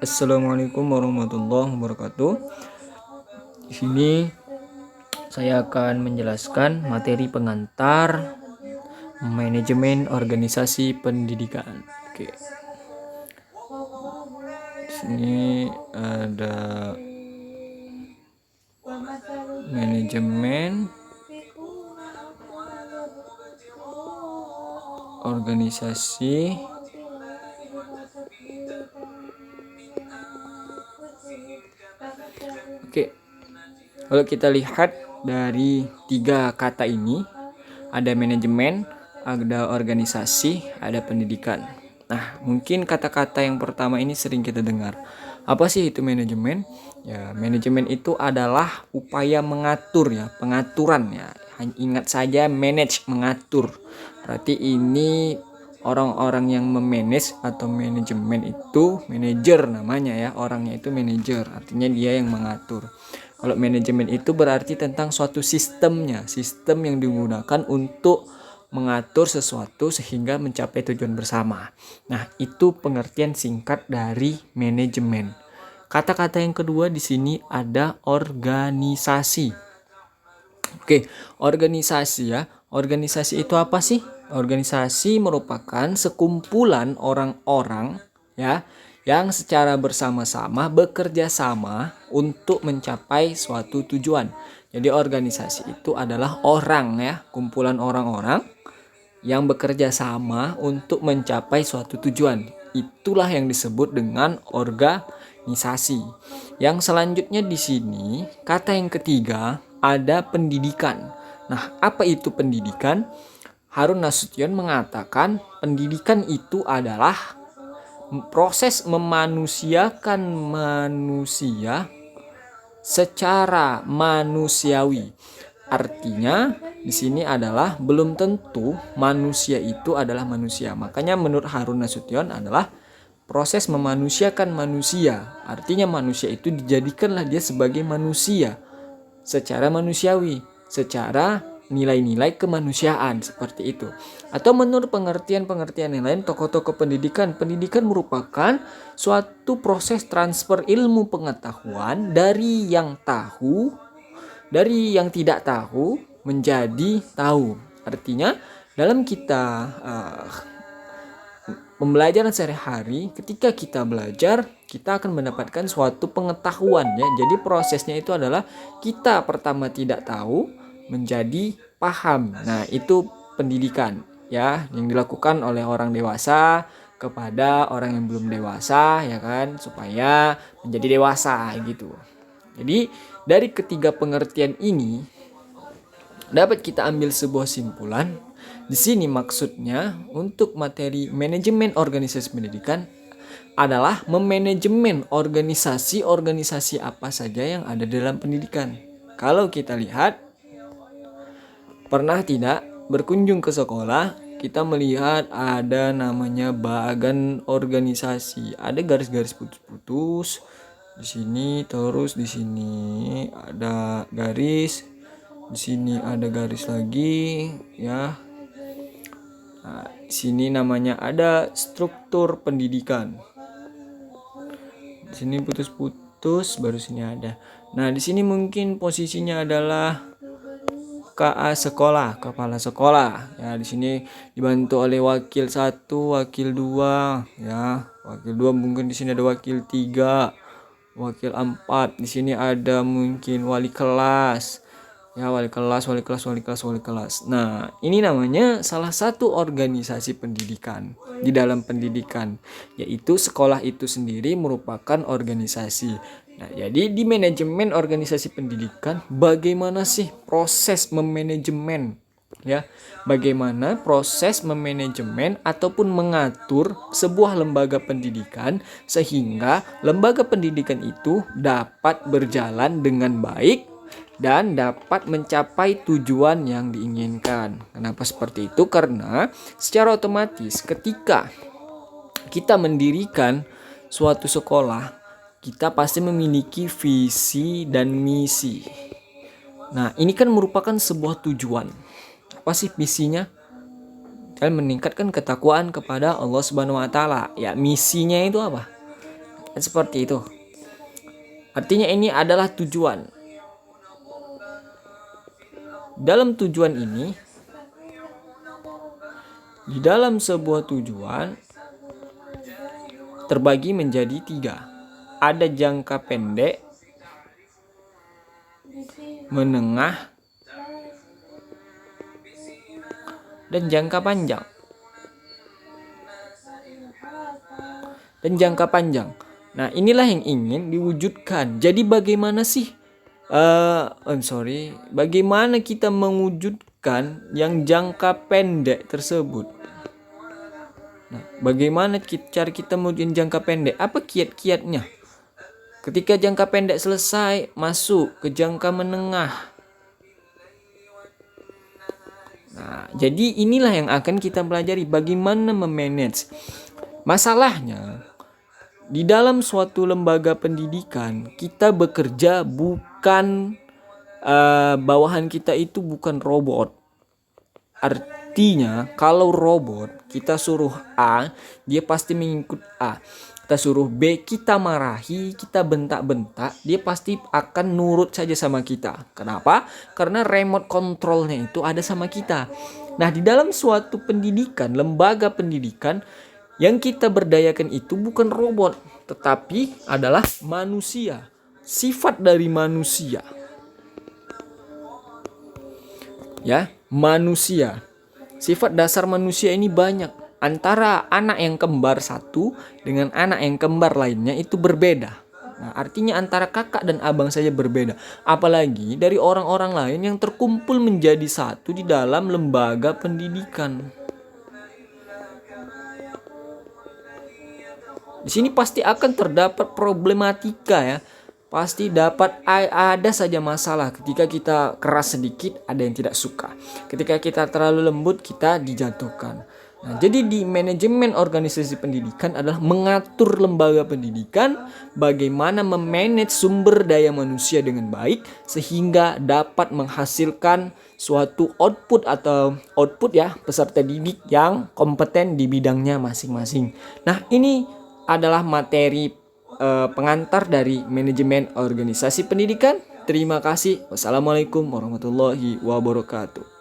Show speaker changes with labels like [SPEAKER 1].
[SPEAKER 1] Assalamualaikum warahmatullahi wabarakatuh. Di sini saya akan menjelaskan materi pengantar manajemen organisasi pendidikan. Oke. Di sini ada manajemen organisasi Oke. Kalau kita lihat dari tiga kata ini, ada manajemen, ada organisasi, ada pendidikan. Nah, mungkin kata-kata yang pertama ini sering kita dengar. Apa sih itu manajemen? Ya, manajemen itu adalah upaya mengatur ya, pengaturan ya. Ingat saja manage, mengatur. Berarti ini orang-orang yang memanage atau manajemen itu manajer namanya ya. Orangnya itu manajer, artinya dia yang mengatur. Kalau manajemen itu berarti tentang suatu sistemnya, sistem yang digunakan untuk mengatur sesuatu sehingga mencapai tujuan bersama. Nah, itu pengertian singkat dari manajemen. Kata-kata yang kedua di sini ada organisasi. Oke, organisasi ya. Organisasi itu apa sih? Organisasi merupakan sekumpulan orang-orang ya yang secara bersama-sama bekerja sama untuk mencapai suatu tujuan. Jadi organisasi itu adalah orang ya, kumpulan orang-orang yang bekerja sama untuk mencapai suatu tujuan. Itulah yang disebut dengan organisasi. Yang selanjutnya di sini, kata yang ketiga ada pendidikan. Nah, apa itu pendidikan? Harun Nasution mengatakan pendidikan itu adalah proses memanusiakan manusia secara manusiawi. Artinya di sini adalah belum tentu manusia itu adalah manusia. Makanya menurut Harun Nasution adalah proses memanusiakan manusia. Artinya manusia itu dijadikanlah dia sebagai manusia secara manusiawi, secara nilai-nilai kemanusiaan seperti itu. Atau menurut pengertian-pengertian yang lain, tokoh-tokoh pendidikan merupakan suatu proses transfer ilmu pengetahuan dari yang tahu, dari yang tidak tahu menjadi tahu. Artinya dalam kita pembelajaran sehari-hari, ketika kita belajar, kita akan mendapatkan suatu pengetahuan ya. Jadi prosesnya itu adalah kita pertama tidak tahu menjadi paham. Nah, itu pendidikan ya yang dilakukan oleh orang dewasa kepada orang yang belum dewasa ya kan, supaya menjadi dewasa gitu. Jadi dari ketiga pengertian ini dapat kita ambil sebuah simpulan. Di sini maksudnya untuk materi manajemen organisasi pendidikan adalah memanajemen organisasi-organisasi apa saja yang ada dalam pendidikan. Kalau kita lihat, pernah tidak berkunjung ke sekolah, kita melihat ada namanya bagan organisasi, ada garis-garis putus-putus di sini, terus di sini ada garis, di sini ada garis lagi ya. Nah, di sini namanya ada struktur pendidikan. Di sini putus-putus, baru sini ada. Nah, di sini mungkin posisinya adalah KA sekolah, kepala sekolah. Ya, di sini dibantu oleh wakil 1, wakil 2, ya. Wakil 2 mungkin di sini ada wakil 3, wakil 4. Di sini ada mungkin wali kelas. Ya, wali kelas. Nah, ini namanya salah satu organisasi pendidikan di dalam pendidikan, yaitu sekolah itu sendiri merupakan organisasi. Nah, jadi di manajemen organisasi pendidikan, bagaimana sih proses memanajemen? Ya, bagaimana proses memanajemen ataupun mengatur sebuah lembaga pendidikan sehingga lembaga pendidikan itu dapat berjalan dengan baik dan dapat mencapai tujuan yang diinginkan. Kenapa seperti itu? Karena secara otomatis ketika kita mendirikan suatu sekolah, kita pasti memiliki visi dan misi. Nah, ini kan merupakan sebuah tujuan. Apa sih visinya? Dan meningkatkan ketakwaan kepada Allah Subhanahu wa taala. Ya, misinya itu apa? Seperti itu. Artinya ini adalah tujuan. Dalam tujuan ini, di dalam sebuah tujuan terbagi menjadi 3. Ada jangka pendek, menengah, dan jangka panjang. Nah, inilah yang ingin diwujudkan. Jadi bagaimana sih bagaimana kita mewujudkan yang jangka pendek tersebut? Nah, bagaimana cara kita mewujudkan jangka pendek? Apa kiat-kiatnya? Ketika jangka pendek selesai, masuk ke jangka menengah. Nah, jadi inilah yang akan kita pelajari, bagaimana memanage. Masalahnya, di dalam suatu lembaga pendidikan, kita bekerja bukan bawahan kita itu bukan robot. Artinya, kalau robot kita suruh A, dia pasti mengikut A. Kita suruh B, kita marahi, kita bentak-bentak, dia pasti akan nurut saja sama kita. Kenapa? Karena remote controlnya itu ada sama kita. Nah, di dalam suatu pendidikan, lembaga pendidikan, yang kita berdayakan itu bukan robot, tetapi adalah manusia. Sifat dari manusia. Ya, manusia. Sifat dasar manusia ini banyak. Antara anak yang kembar satu dengan anak yang kembar lainnya itu berbeda. Nah, artinya antara kakak dan abang saja berbeda. Apalagi dari orang-orang lain yang terkumpul menjadi satu di dalam lembaga pendidikan. Di sini pasti akan terdapat problematika ya. Pasti dapat ada saja masalah. Ketika kita keras sedikit, ada yang tidak suka. Ketika kita terlalu lembut, kita dijatuhkan. Nah, jadi di manajemen organisasi pendidikan adalah mengatur lembaga pendidikan, bagaimana memanage sumber daya manusia dengan baik sehingga dapat menghasilkan suatu output ya peserta didik yang kompeten di bidangnya masing-masing. Nah, ini adalah materi pengantar dari manajemen organisasi pendidikan. Terima kasih. Wassalamualaikum warahmatullahi wabarakatuh.